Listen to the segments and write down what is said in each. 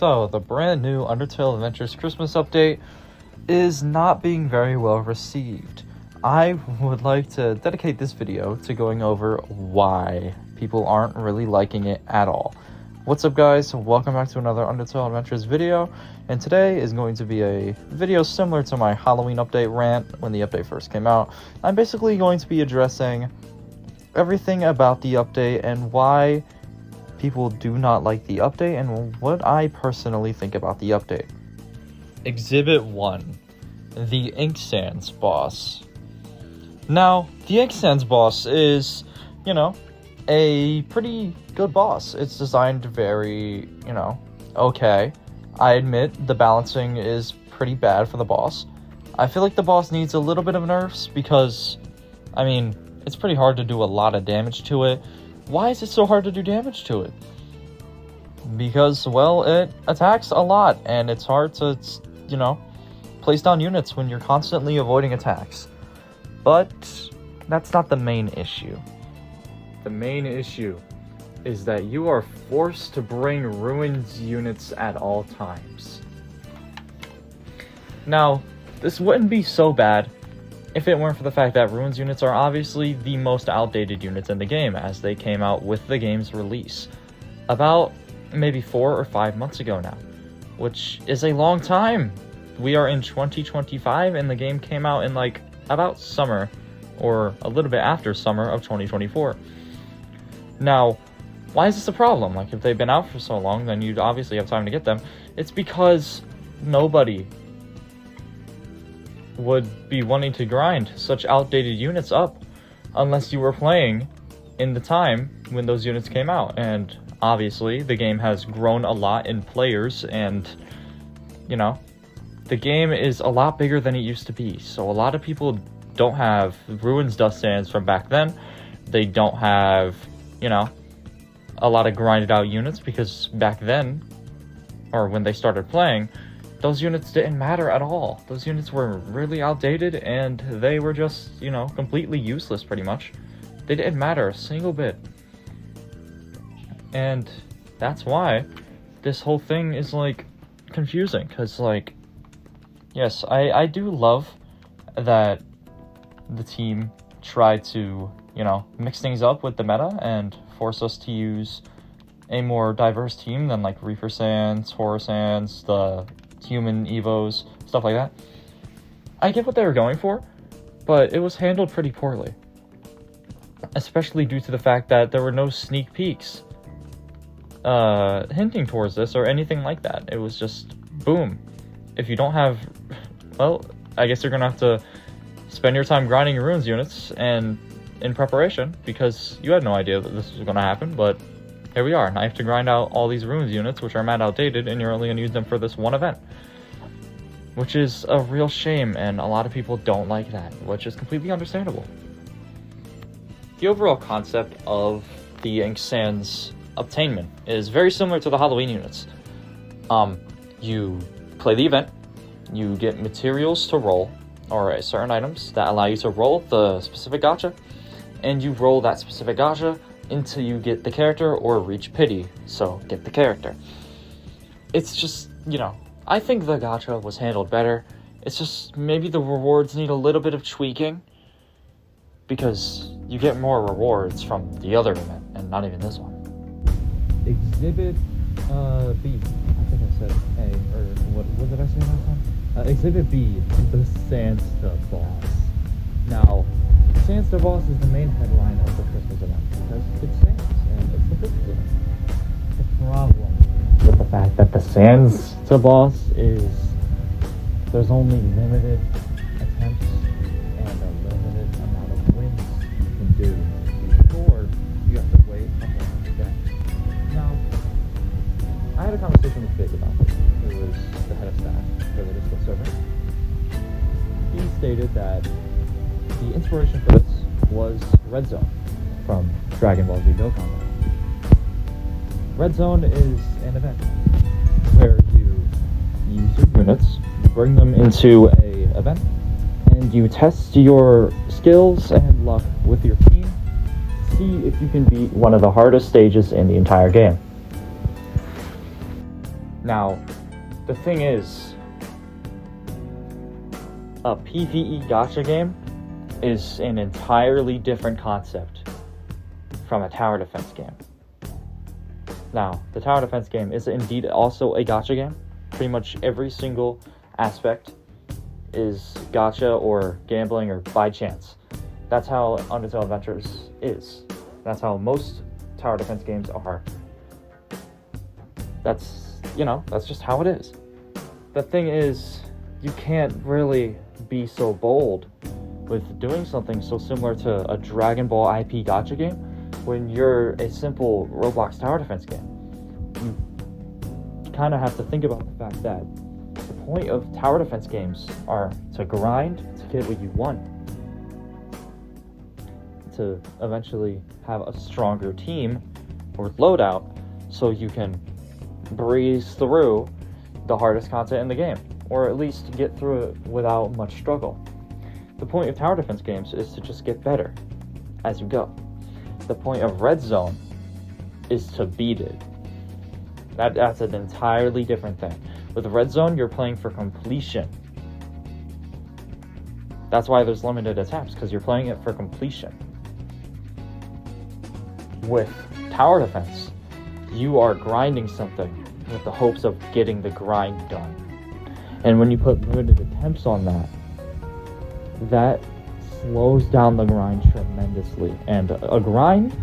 So, the brand new Undertale Adventures Christmas update is not being very well received. I would like to dedicate this video to going over why people aren't really liking it at all. What's up, guys? Welcome back to another Undertale Adventures video, and today is going to be a video similar to my Halloween update rant when the update first came out. I'm basically going to be addressing everything about the update and why people do not like the update and what I personally think about the update. Exhibit 1. The Ink Sands boss. Now, the Ink Sands boss is, a pretty good boss. It's designed very, okay. I admit the balancing is pretty bad for the boss. I feel like the boss needs a little bit of nerfs because, it's pretty hard to do a lot of damage to it. Why is it so hard to do damage to it? Because, well, it attacks a lot, and it's hard to, place down units when you're constantly avoiding attacks. But that's not the main issue. The main issue is that you are forced to bring ruined units at all times. Now, this wouldn't be so bad if it weren't for the fact that Ruins units are obviously the most outdated units in the game, as they came out with the game's release about maybe 4 or 5 months ago now, which is a long time. We are in 2025 and the game came out in about summer or a little bit after summer of 2024. Now, why is this a problem? If they've been out for so long, then you'd obviously have time to get them. It's because nobody would be wanting to grind such outdated units up unless you were playing in the time when those units came out. And obviously the game has grown a lot in players, and the game is a lot bigger than it used to be. So a lot of people don't have Ruins Dust Sands from back then. They don't have a lot of grinded out units because back then, or when they started playing, those units didn't matter at all. Those units were really outdated, and they were just, completely useless pretty much. They didn't matter a single bit. And that's why this whole thing is, confusing. Because, yes, I do love that the team tried to, mix things up with the meta and force us to use a more diverse team than, Reaper Sands, Horror Sands, the human evos, stuff like that. I get what they were going for, but it was handled pretty poorly. Especially due to the fact that there were no sneak peeks hinting towards this or anything like that. It was just, boom. If you don't have, well, I guess you're gonna have to spend your time grinding your Ruins units and in preparation, because you had no idea that this was gonna happen, but here we are. Now I have to grind out all these Ruins units, which are mad outdated, and you're only going to use them for this one event. Which is a real shame, and a lot of people don't like that, which is completely understandable. The overall concept of the Ink Sands obtainment is very similar to the Halloween units. You play the event, you get materials to roll, or certain items that allow you to roll the specific gacha, and you roll that specific gacha until you get the character or reach pity, so get the character. It's just, I think the gacha was handled better. It's just maybe the rewards need a little bit of tweaking, because you get more rewards from the other event and not even this one. Exhibit B. I think I said A, or what did I say last time? Exhibit B, the Sandsta boss. Now, Sandsta boss is the main headline of the Christmas event because it's Sands, and it's the Christmas event. The problem with the fact that the Sandsta boss is there's only limited attempts and a limited amount of wins you can do before you have to wait a whole day. Now, I had a conversation with Vic about this, who was the head of staff for the Discord server. He stated that the inspiration for this was Red Zone from Dragon Ball Z Dokkan Battle. Red Zone is an event where you use your units, bring them into a event, and you test your skills and luck with your team to see if you can beat one of the hardest stages in the entire game. Now, the thing is, a PvE gacha game is an entirely different concept from a tower defense game. Now, the tower defense game is indeed also a gacha game. Pretty much every single aspect is gacha or gambling or by chance. That's how Undertale Adventures is. That's how most tower defense games are. That's just how it is. The thing is, you can't really be so bold with doing something so similar to a Dragon Ball IP gacha game when you're a simple Roblox tower defense game. You kind of have to think about the fact that the point of tower defense games are to grind to get what you want, to eventually have a stronger team or loadout so you can breeze through the hardest content in the game, or at least get through it without much struggle. The point of tower defense games is to just get better as you go. The point of Red Zone is to beat it. That's an entirely different thing. With Red Zone, you're playing for completion. That's why there's limited attempts, because you're playing it for completion. With tower defense, you are grinding something with the hopes of getting the grind done. And when you put limited attempts on that slows down the grind tremendously. And a grind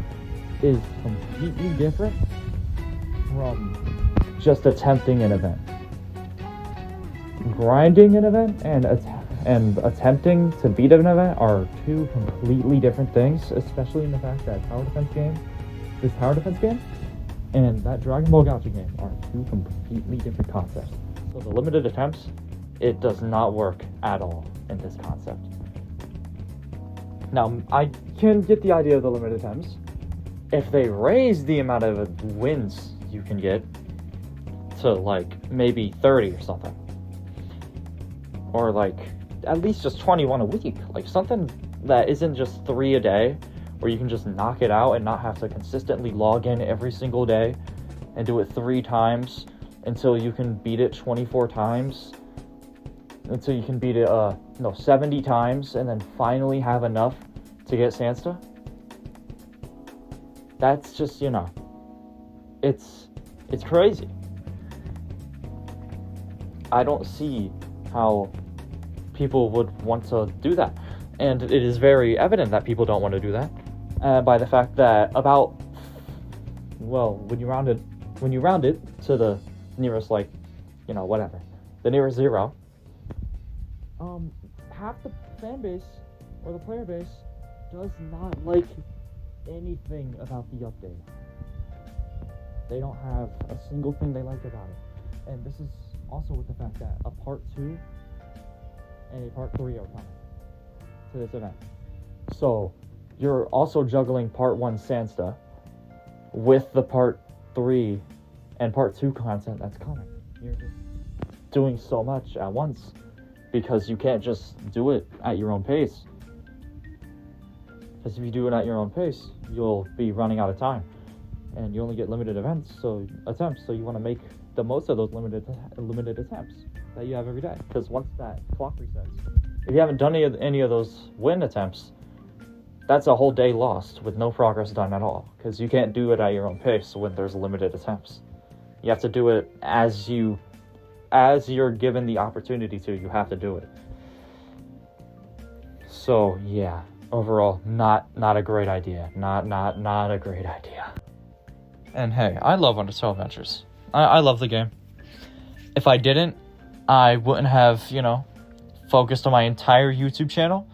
is completely different from just attempting an event. Grinding an event and attempting to beat an event are two completely different things, especially in the fact that this tower defense game and that Dragon Ball Gacha game are two completely different concepts. So the limited attempts, it does not work at all in this concept. Now, I can get the idea of the limited attempts if they raise the amount of wins you can get to like maybe 30 or something, or like at least just 21 a week, like something that isn't just 3 a day where you can just knock it out and not have to consistently log in every single day and do it 3 times until you can beat it 24 times, until you can beat it 70 times and then finally have enough to get Sansta. That's just, it's crazy. I don't see how people would want to do that. And it is very evident that people don't want to do that by the fact that when you round it to the nearest, the nearest 0, half the fan base or the player base does not like anything about the update. They don't have a single thing they like about it. And this is also with the fact that a part 2 and a part 3 are coming to this event. So you're also juggling part 1 Sansta with the part 3 and part 2 content that's coming. You're just doing so much at once because you can't just do it at your own pace. Because if you do it at your own pace, you'll be running out of time. And you only get limited attempts, so you want to make the most of those limited attempts that you have every day. Because once that clock resets, if you haven't done any of those win attempts, that's a whole day lost with no progress done at all. Because you can't do it at your own pace when there's limited attempts. You have to do it as you're given the opportunity to. You have to do it. So yeah, overall, not a great idea. Not a great idea. And hey, I love Undertale Adventures. I love the game. If I didn't, I wouldn't have, focused on my entire YouTube channel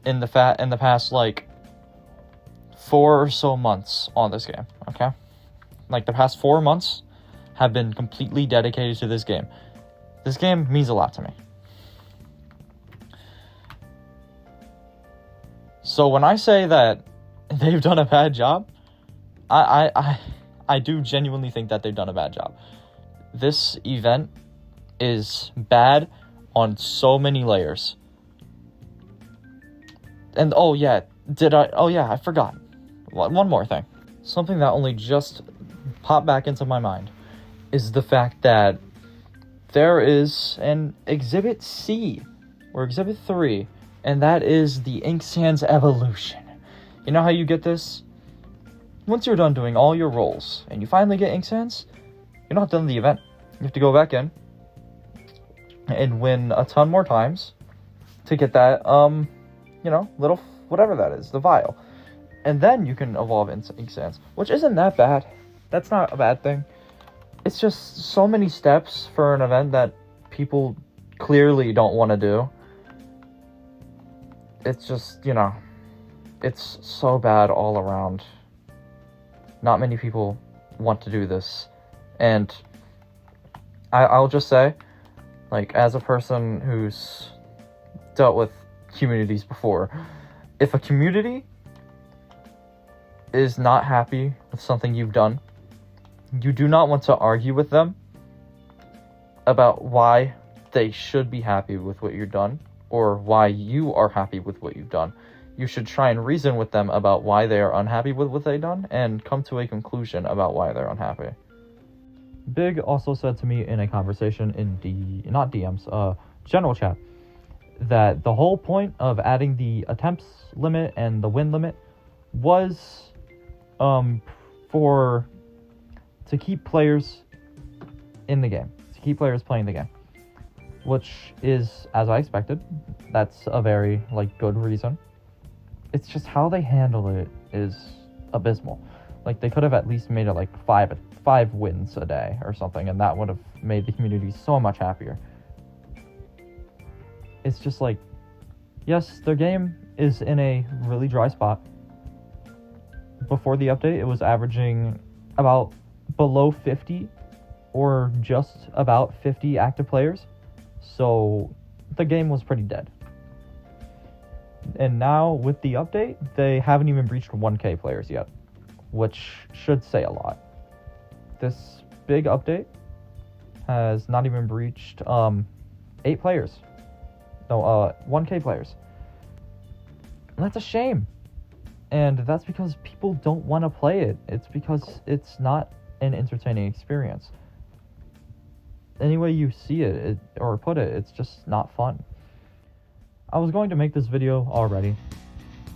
in the past 4 or so months on this game, okay? Like the past 4 months have been completely dedicated to this game. This game means a lot to me. So when I say that they've done a bad job, I do genuinely think that they've done a bad job. This event is bad on so many layers. And I forgot. One more thing. Something that only just popped back into my mind is the fact that there is an Exhibit C, or Exhibit 3, and that is the Ink Sands Evolution. You know how you get this? Once you're done doing all your rolls, and you finally get Ink Sands, you're not done the event. You have to go back in, and win a ton more times to get that, little, whatever that is, the vial. And then you can evolve Ink Sands, which isn't that bad. That's not a bad thing. It's just so many steps for an event that people clearly don't want to do. It's just, it's so bad all around. Not many people want to do this. And I'll just say, as a person who's dealt with communities before, if a community is not happy with something you've done, you do not want to argue with them about why they should be happy with what you've done or why you are happy with what you've done. You should try and reason with them about why they are unhappy with what they've done and come to a conclusion about why they're unhappy. Big also said to me in a conversation in not DMs, general chat, that the whole point of adding the attempts limit and the win limit was to keep players in the game, to keep players playing the game, which is, as I expected, that's a very, good reason. It's just how they handle it is abysmal. They could have at least made it, five wins a day or something, and that would have made the community so much happier. It's just yes, their game is in a really dry spot. Before the update, it was averaging about below 50 or just about 50 active players. So the game was pretty dead. And now with the update, they haven't even reached 1K players yet, which should say a lot. This big update has not even reached 8 players. No, 1K players. And that's a shame. And that's because people don't want to play it. It's because it's not an entertaining experience. Any way you see it or put it, it's just not fun. I was going to make this video already,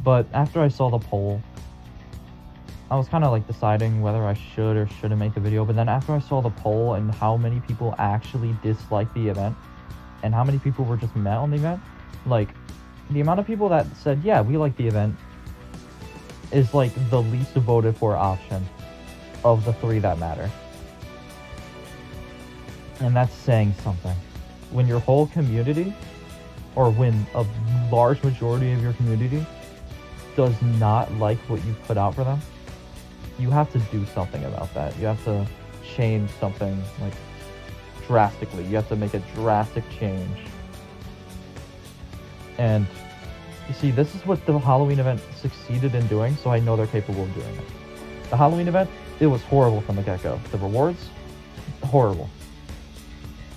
but after I saw the poll, I was kind of deciding whether I should or shouldn't make the video. But then after I saw the poll and how many people actually disliked the event and how many people were just mad on the event, the amount of people that said, yeah, we like the event, is the least voted for option of the 3 that matter. And that's saying something. When your whole community, or when a large majority of your community does not like what you put out for them, you have to do something about that. You have to change something drastically. You have to make a drastic change. And you see, this is what the Halloween event succeeded in doing, so I know they're capable of doing it. The Halloween event, it was horrible from the get-go. The rewards, horrible.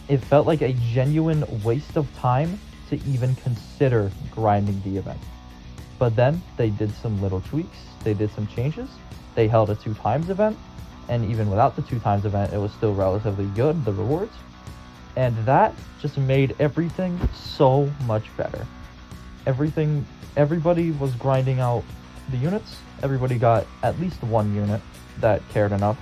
It felt like a genuine waste of time to even consider grinding the event. But then they did some little tweaks, they did some changes, they held a 2 times event, and even without the 2 times event, it was still relatively good, the rewards. And that just made everything so much better. Everybody was grinding out the units. Everybody got at least 1 unit that cared enough.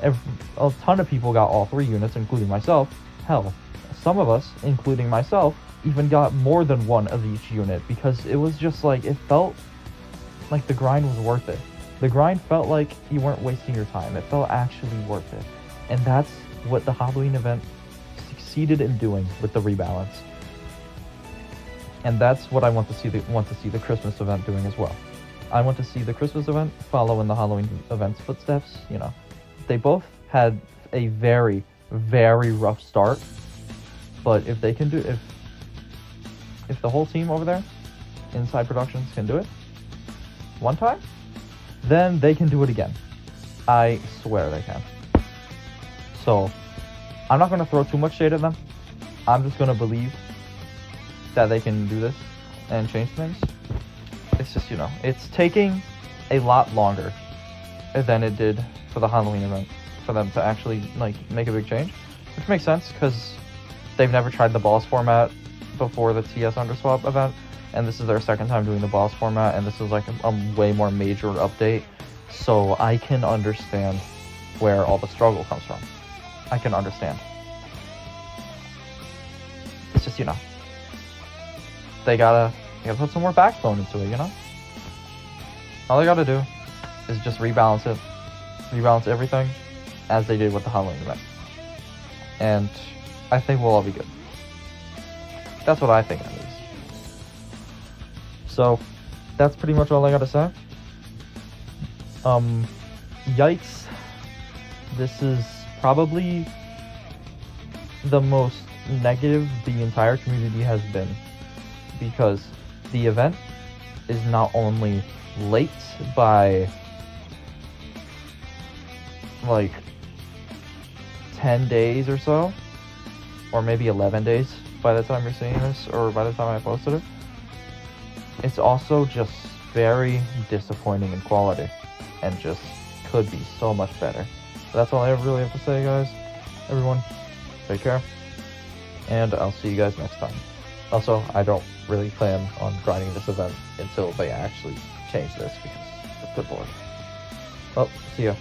A ton of people got all 3 units, including myself. Hell, some of us, including myself, even got more than 1 of each unit, because it was just it felt like the grind was worth it. The grind felt like you weren't wasting your time. It felt actually worth it. And that's what the Halloween event succeeded in doing with the rebalance. And that's what I want to see the Christmas event doing as well. I want to see the Christmas event follow in the Halloween event's footsteps. They both had a very, very rough start, but if they can do, if the whole team over there, Inside Productions, can do it one time, then they can do it again. I swear they can. So I'm not going to throw too much shade at them. I'm just going to believe that they can do this and change things. It's just, it's taking a lot longer than it did for the Halloween event for them to actually like make a big change, which makes sense because they've never tried the boss format before the TS Underswap event, and this is their second time doing the boss format, and this is like a way more major update. So I can understand where all the struggle comes from. I can understand. It's just, you know, they gotta put some more backbone into it, you know? All they gotta do is just rebalance it. Rebalance everything as they did with the Halloween event. And I think we'll all be good. That's what I think at least. So that's pretty much all I gotta say. Yikes. This is probably the most negative the entire community has been, because the event is not only late by like 10 days or so, or maybe 11 days by the time you're seeing this, or by the time I posted it, it's also just very disappointing in quality and just could be so much better. So that's all I really have to say, guys. Everyone, take care, and I'll see you guys next time. Also, I don't really plan on grinding this event until they actually change this, because good lord. Well, see ya.